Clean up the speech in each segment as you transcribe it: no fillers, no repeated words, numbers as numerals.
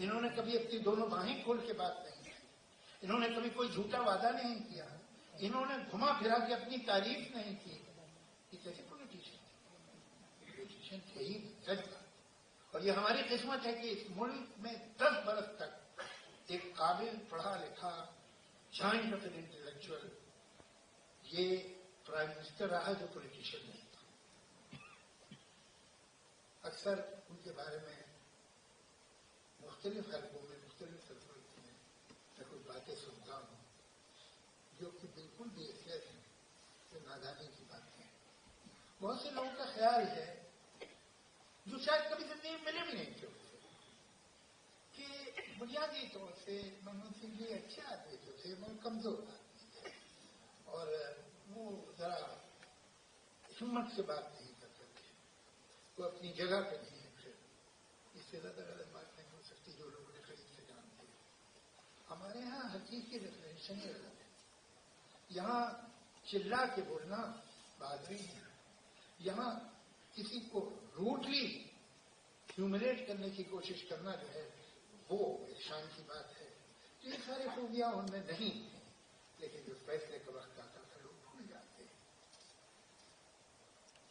इन्होंने कभी अपनी दोनों बाहें खोल के बात नहीं की, इन्होंने कभी कोई झूठा वादा नहीं किया, इन्होंने घुमा फिरा के अपनी तारीफ नहीं की। ये कैसे पॉलिटिशियन थे ही सच। और ये हमारी किस्मत है कि इस मुल्क में 10 बरस तक एक काबिल पढ़ा लिखा जाइंट ऑफ एन इंटेलेक्चुअल ये प्राइम मिनिस्टर रहा जो पॉलिटिशियन नहीं था। अक्सर उनके बारे में मुख्तलिफ हलकों में मुख्तलिफ सरफराज में मैं कुछ बातें सुनता हूँ जो कि बिल्कुल बेअसलियत है, जो नादानी की बातें हैं। बहुत से लोगों का ख्याल है जो शायद कभी जिंदगी में मिले भी नहीं थे उनसे कि बुनियादी तौर से मनमोहन सिंह जी अच्छे आदमी जो थे वो कमजोर आदमी थे और वो जरा हिम्मत से बात नहीं कर सकते, वो अपनी जगह पे नहीं है। फिर इससे ज्यादा गलत बात नहीं हो सकती जो लोगों ने करीब से जानते हैं। हमारे यहाँ हकीकी डेफिनेशन ही अलग है। यहाँ चिल्ला के बोलना बहादुरी है, यहाँ किसी को रूटली ह्यूमिलेट करने की कोशिश करना जो है वो एक शान की बात है। तो ये सारी खूबियां उनमें नहीं थी, लेकिन जो फैसले का वक्त आता था लोग भूल जाते हैं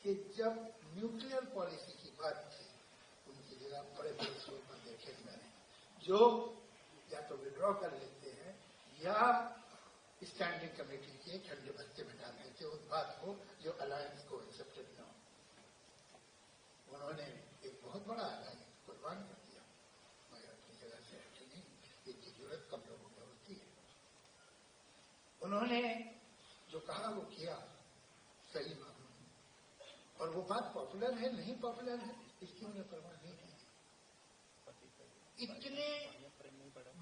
कि जब न्यूक्लियर पॉलिसी की बात थी उनकी जगह बड़े बड़े स्वर पर देखे मैंने जो या तो विड्रॉ कर लेते हैं या स्टैंडिंग कमेटी के ठंडे भत्ते में डाल देते उस बात को जो अलायंस को एक्सेप्टेड न हो। उन्होंने एक बहुत बड़ा अलायंस कुर्बान कर दिया, मगर अपनी जगह से हटे नहीं, इसकी जरूरत कम लोगों को होती है। उन्होंने जो कहा वो किया सही मामलों, और वो बात पॉपुलर है नहीं पॉपुलर है इसकी उन्हें परवाह नहीं की। इतने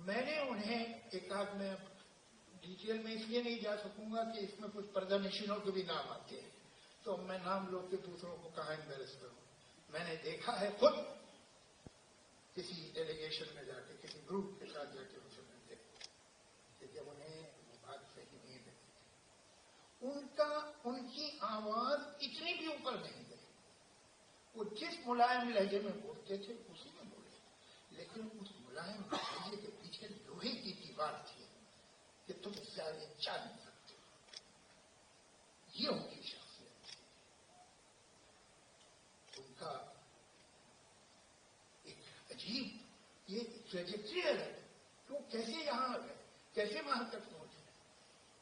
मैंने उन्हें एक आध में डिटेल में इसलिए नहीं जा सकूंगा कि इसमें कुछ पर्दानिशीनों के भी नाम आते हैं, तो मैं नाम लो के दूसरों को कहाँ एम्बेरस करूं। मैंने देखा है खुद किसी डेलीगेशन में जाके किसी ग्रुप के साथ जाके उनसे मिलते कि जब उन्हें वो बात सही नहीं लगी, उनकी आवाज इतनी भी ऊपर नहीं गई। वो जिस मुलायम लहजे में बोलते थे उसी में बोले, लेकिन उस मुलायम लहजे के पीछे लोहे की दीवार थी कि तुम इससे आगे जा नहीं सकते। ये उनकी शख्सियत थी, उनका एक अजीब ये ट्रेजेक्ट्री है कि वो कैसे यहां आ गए, कैसे वहां तक पहुंचे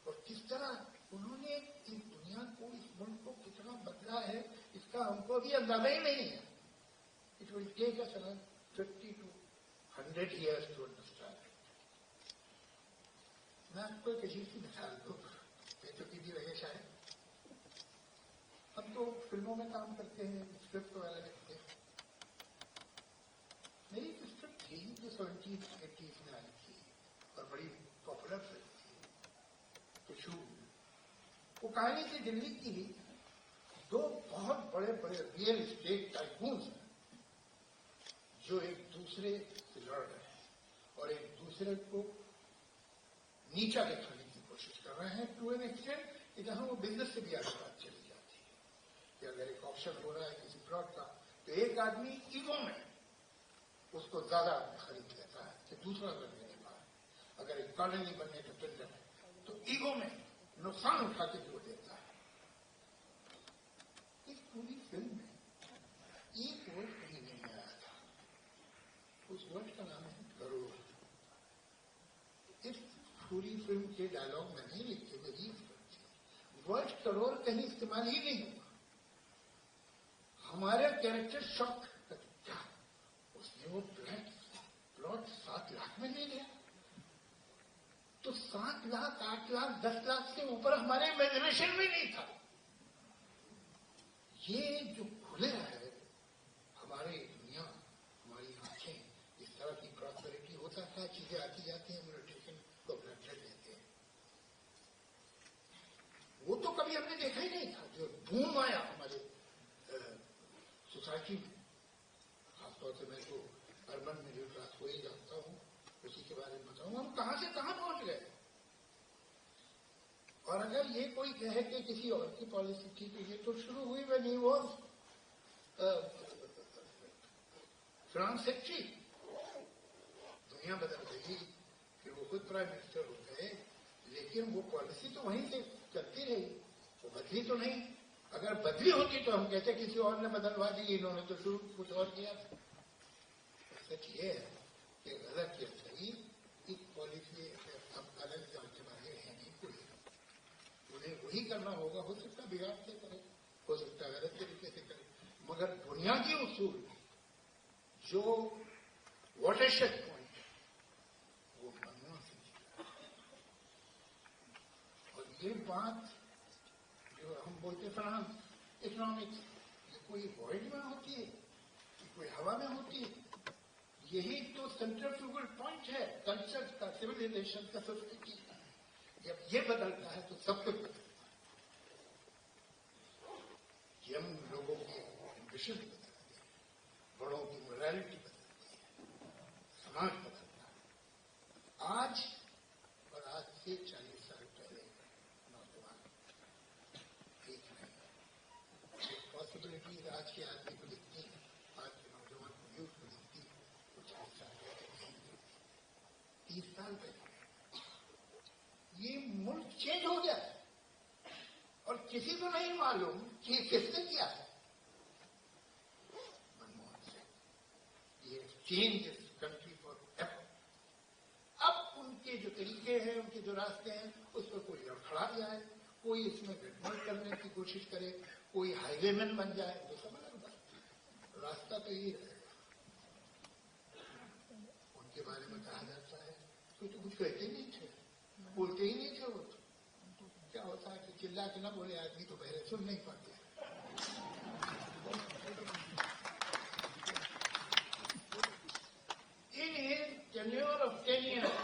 और किस तरह उन्होंने इस दुनिया को इस मुल्क को कितना बदला है इसका हमको अभी अंदाजा ही नहीं है। It will take us around 50 to 100 years to understand. मैं आपको एक अजीब सी मिसाल दूं, बेटों की भी वजह शायद। हम तो फिल्मों में काम करते हैं, स्क्रिप्ट वगैरह लिखते हैं। मेरी एक स्क्रिप्ट थी जो 70s-80s में आई थी और बड़ी पॉपुलर फिल्म थी खुशबू। वो कहानी थी दिल्ली की ही, दो बहुत बड़े बड़े रियल एस्टेट टाइकून्स हैं जो एक दूसरे से लड़ रहे हैं और एक दूसरे को नीचा दिखाने की कोशिश कर रहे हैं टू एन एक्सटेंट कि जहां वो बिजनेस से भी आगे बात चली जाती है कि अगर एक ऑप्शन हो रहा है किसी प्लॉट का तो एक आदमी ईगो में उसको ज्यादा खरीद लेता है कि दूसरा करने के बाद अगर एक कॉलोनी बनने का टेंडर है तो ईगो में नुकसान उठा के जोड़ देता है। इस पूरी फिल्म में एक वर्ड कहीं नहीं आया था, उस वर्ड का नाम है करोड़। इस पूरी फिल्म के डायलॉग में नहीं लिखे, मेरी वर्ड करोड़ कहीं इस्तेमाल ही नहीं हुआ। हमारा कैरेक्टर शॉक क्या उसने वो प्लॉट 7 लाख में ले लिया, तो 7 लाख 8 लाख 10 लाख से ऊपर हमारे इमेजिनेशन में नहीं था। ये जो खुले है हमारी दुनिया, हमारी आंखें, इस तरह की प्रॉस्पेरिटी होता है, चीजें आती जाती हैं, म्यूटेशन को ब्लड लेते हैं, वो तो कभी हमने देखा ही नहीं था। जो बूम आया हमारे सोसाइटी में, खासतौर से मैं तो अर्बन मिडिल क्लास को ही जानता हूं, उसी के बारे में बताऊंगा हम कहां से कहां पहुंच गए। और अगर ये कोई कहे कि किसी और की पॉलिसी थी तो ये तो शुरू हुई when he was France secretary दुनिया बदल गई, फिर वो खुद प्राइम मिनिस्टर हो गए, लेकिन वो पॉलिसी तो वहीं से चलती रही, वो बदली तो नहीं। अगर बदली होती तो हम कहते किसी और ने बदलवा दी, इन्होंने तो शुरू कुछ और किया। सच ये है कि गलत या सही इस पॉलिसी हम अलग जाने वाले हैं नहीं कोई, उन्हें वही करना होगा। हो सकता है बिगाड़ से करे, हो सकता है गलत तरीके से करे, मगर बुनियादी उसूल जो वाटरशेड पॉइंट है वो मनमोहन सिंह जी का। और ये बात जो हम बोलते फ्रांस इकोनॉमिक्स, ये कोई वॉइड में होती है, ये कोई हवा में होती है? यही तो सेंट्रीफ्यूगल पॉइंट है कल्चर का, सिविलाइजेशन का, सोसाइटी का। जब ये बदलता है तो सब कुछ बदलता है। यंग लोगों की एम्बिशन बदलती है, बड़ों की मोरालिटी बदलती है, समाज बदलता है। आज और आज से 40 साल पहले नौजवान ठीक नहीं, पॉसिबिलिटीज आज के आदमी को दिखती है, आज के नौजवान को यूथ को दिखती है, वो 40 साल पहले नहीं दिखती, 30 साल पहले। ये मुल्क चेंज हो गया है और किसी को नहीं मालूम कि किसने किया है। मनमोहन सिंह, ये चेंज इस कंट्री फॉर एवर। अब उनके जो तरीके हैं, उनके जो रास्ते हैं, उस पर कोई खड़ा जाए, कोई इसमें गड़बड़ करने की कोशिश करे, कोई हाईवेमैन बन जाए, वो सब अलग बात। रास्ता तो यही रहेगा। उनके बारे में कहा जाता है कोई तो कुछ कहते ही नहीं थे, बोलते ही नहीं थे वो। क्या होता है कि चिल्ला के ना बोले आदमी तो बहरे सुन नहीं पाते। In his tenure of 10 years,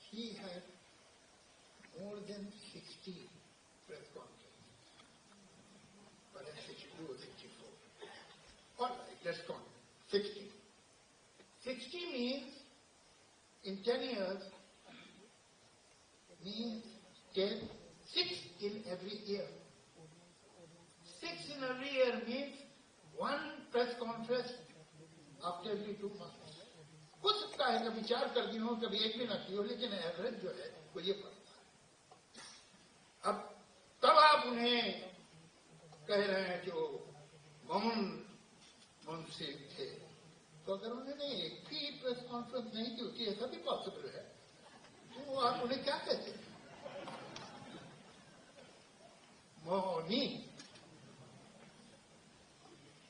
he had more than 60 press conferences. Perhaps 62 or 64. All right, let's count. 60. 60 means, in 10 years, means 10, 6 in every year. 6 in every year means 1 press conference after every 2 months. हो सकता है कभी 4 कर दी हो, कभी 1 भी ना की हो, लेकिन एवरेज जो है वो ये पड़ता है। अब तब आप उन्हें कह रहे हैं जो मनमोहन सिंह थे, तो अगर उन्होंने एक भी प्रेस कॉन्फ्रेंस नहीं की होती, ऐसा भी पॉसिबल है, तो आप उन्हें क्या कहते हैं? मोहनी।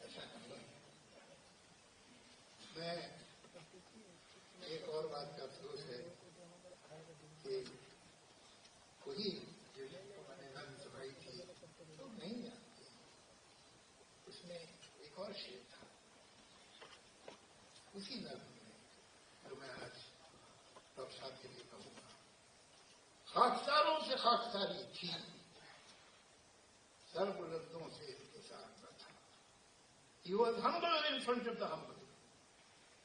ऐसा नहीं। मैं एक और बात का अफसोस है कि वही जो मैंने नज्म सुनाई थी तो नहीं जानते, उसमें एक और शेर था उसी नज्म में जो मैं आज डॉक्टर साहब के लिए कहूंगा। खाकसारों से खाकसारी थी, सरबुलंदों से इसके साथ न था। He was humble in front of the humble,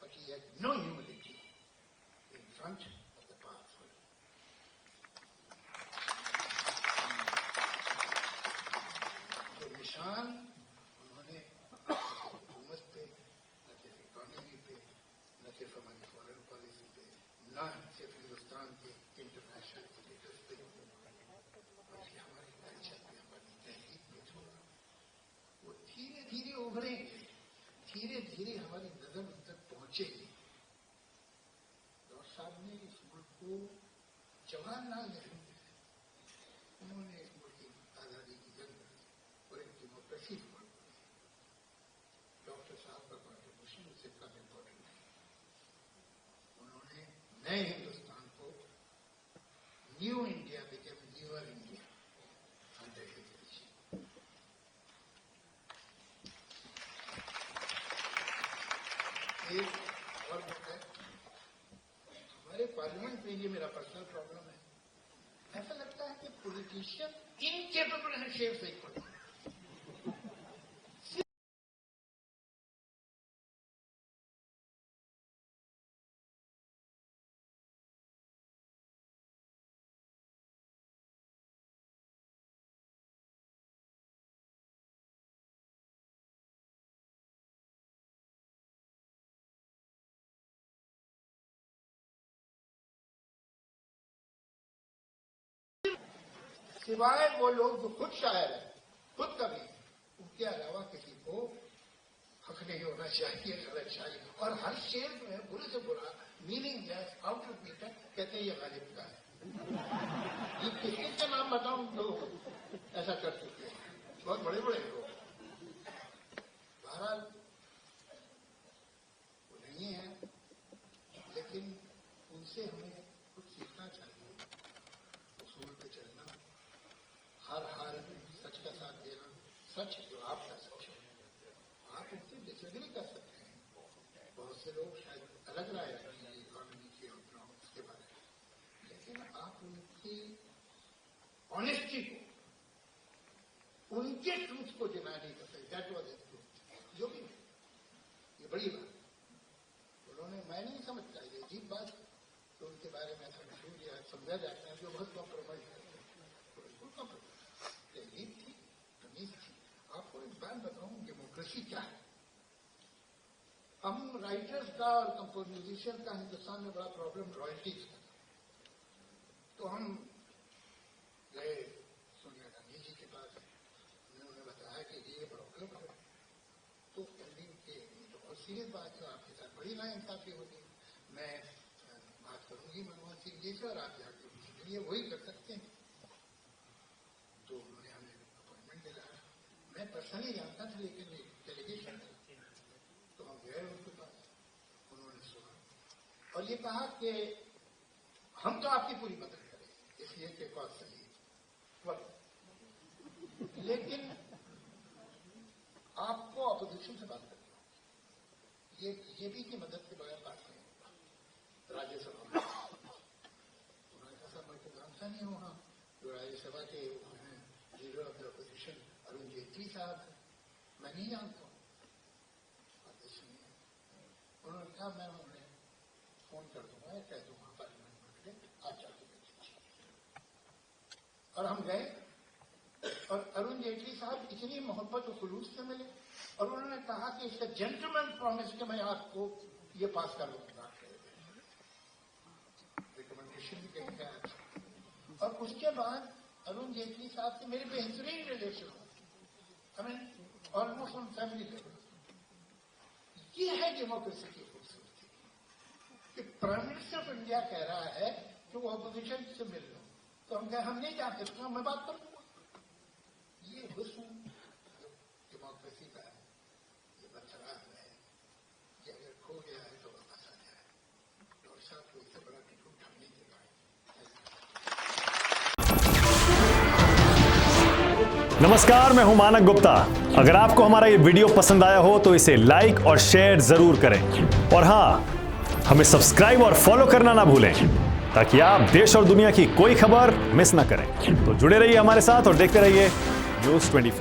but he had no humility in front of the powerful. जो निशान उन्होंने हुकूमत पे, न सिर्फ इकोनॉमी पे, न सिर्फ हमारी फॉरेन पॉलिसी पे, न सिर्फ हिंदुस्तान के इंटरनेशनल स्टेटस पे, बल्कि हमारे कल्चर पे, हमारी तहजीब पे छोड़ा, वो धीरे धीरे उभरेंगे, धीरे धीरे हमारी नजर उन तक पहुंचेगी। डॉक्टर साहब ने इस मुल्क को जवाहरलाल नेहरू ने, उन्होंने इस मुल्क की आजादी की जंग लड़ी और एक डेमोक्रेसी को। डॉक्टर साहब का कॉन्ट्रीब्यूशन उससे कम इम्पोर्टेंट है। उन्होंने नए हिंदुस्तान को, new India became newer India under his leadership. एक और बात है, हमारे पार्लियामेंट में ये मेरा पर्सनल प्रॉब्लम है, ऐसा लगता है कि पॉलिटिशियन इनकेपेबल है शेर सही करने। سوائے وہ لوگ جو خود شاعر ہیں، خود کبھی، ان کے علاوہ کسی کو حق نہیں ہونا چاہیے غلط شاعری. اور ہر شعر جو ہے برے سے برا meaning less out of matter کہتے ہیں یہ غالب کا ہے. یہ کسی کا نام بتاؤں جو ایسا کر چکے ہیں، بہت بڑے بڑے لوگ. بہرحال وہ نہیں ہے، لیکن ان سے ہمیں کچھ سیکھنا چاہیے. اصول پہ چلنا، ہر سچ کا ساتھ دینا. سچ جو آپ کا سچ ہے، آپ ان سے ڈس ایگری کر سکتے ہیں. بہت سے لوگ شاید الگ رائے رکھیں گے اکانومی کے اور اس کے بارے میں، لیکن آپ ان کی آنےسٹی کو، ان کے ٹروتھ کو ڈینائی نہیں کر سکتے. That was it truth. جو بھی یہ بڑی بات انہوں نے، میں نہیں سمجھتا یہ عجیب بات تو ان کے بارے میں ایسا مشہور یا سمجھا جاتا ہے جو بہت کمپرومائز کرتے ہیں. بالکل کمپرومائز تہذیب تھی، تمیز تھی. آپ کو ایک بات بتاؤں ڈیموکریسی کیا ہے. ہم رائٹرز کا اور میوزیشین کا ہندوستان میں بڑا پرابلم رائلٹیز کا. تو ہم گئے سونیا گاندھی جی کے پاس، انہوں نے بتایا کہ یہ پرابلم ہے. تو کہ تو بہت سیریس بات ہے، آپ کے ساتھ بڑی نا انصافی ہوگی. میں بات کروں گی منموہن سنگھ جی سے اور آپ جا کے یہ وہی کر سکتے ہیں. تو انہوں نے ہمیں اپوائنٹمنٹ دلایا. میں پرسنلی جانتا تھا لیکن ڈیلیگیشن تو ہم گئے ان کے پاس. انہوں نے سنا اور یہ کہا کہ ہم تو آپ کی پوری مدد کریں گے اس لیے کہ بات صحیح وقت، لیکن آپ کو اپوزیشن سے بات کرنی ہوگی. یہ بھی کی مدد کے بغیر بات نہیں ہوگا. راجیہ سبھا میں انہوں نے کہا صاحب میں تو جانتا نہیں ہوں. ہاں جو راجیہ سبھا کے leader of the opposition Arun Jaitley صاحب ہیں، میں نہیں جانتا ہوں. انہوں نے کہا میں انہیں فون کر دوں گا، کہہ دوں گا پارلیمنٹ میں آپ جا کے بیٹھیں. اور ہم گئے اور ارون جیٹلی صاحب اتنی محبت و خلوص سے ملے اور انہوں نے کہا کہ اس کا جینٹلمین پرومس کہ میں آپ کو یہ پاس کر دوں گا، ریکمنڈیشن بھی کہیں گا. اور اس کے بعد ارون جیٹلی صاحب سے میرے بہترین ریلیشن ہمیں آلموسٹ آن فیملی لیول. یہ ہے ڈیموکریسی کی خوبصورتی کہ پرائم منسٹر آف انڈیا کہہ رہا ہے کہ وہ اپوزیشن سے مل لو تو ہم کہیں ہم نہیں جانتے تو میں بات کروں گا. یہ حسن ڈیموکریسی کا ہے، یہ برقرار ہے. کہ اگر کھو گیا ہے تو واپس آ جائے. ڈاکٹر صاحب کو اس سے بڑا ٹکٹ ہم نہیں دے پائے. نمسکار، میں ہوں مانک گپتا. اگر آپ کو ہمارا یہ ویڈیو پسند آیا ہو تو اسے لائک اور شیئر ضرور کریں. اور ہاں، ہمیں سبسکرائب اور فالو کرنا نہ بھولیں تاکہ آپ دیش اور دنیا کی کوئی خبر مس نہ کریں. تو جڑے رہیے ہمارے ساتھ اور دیکھتے رہیے نیوز 24.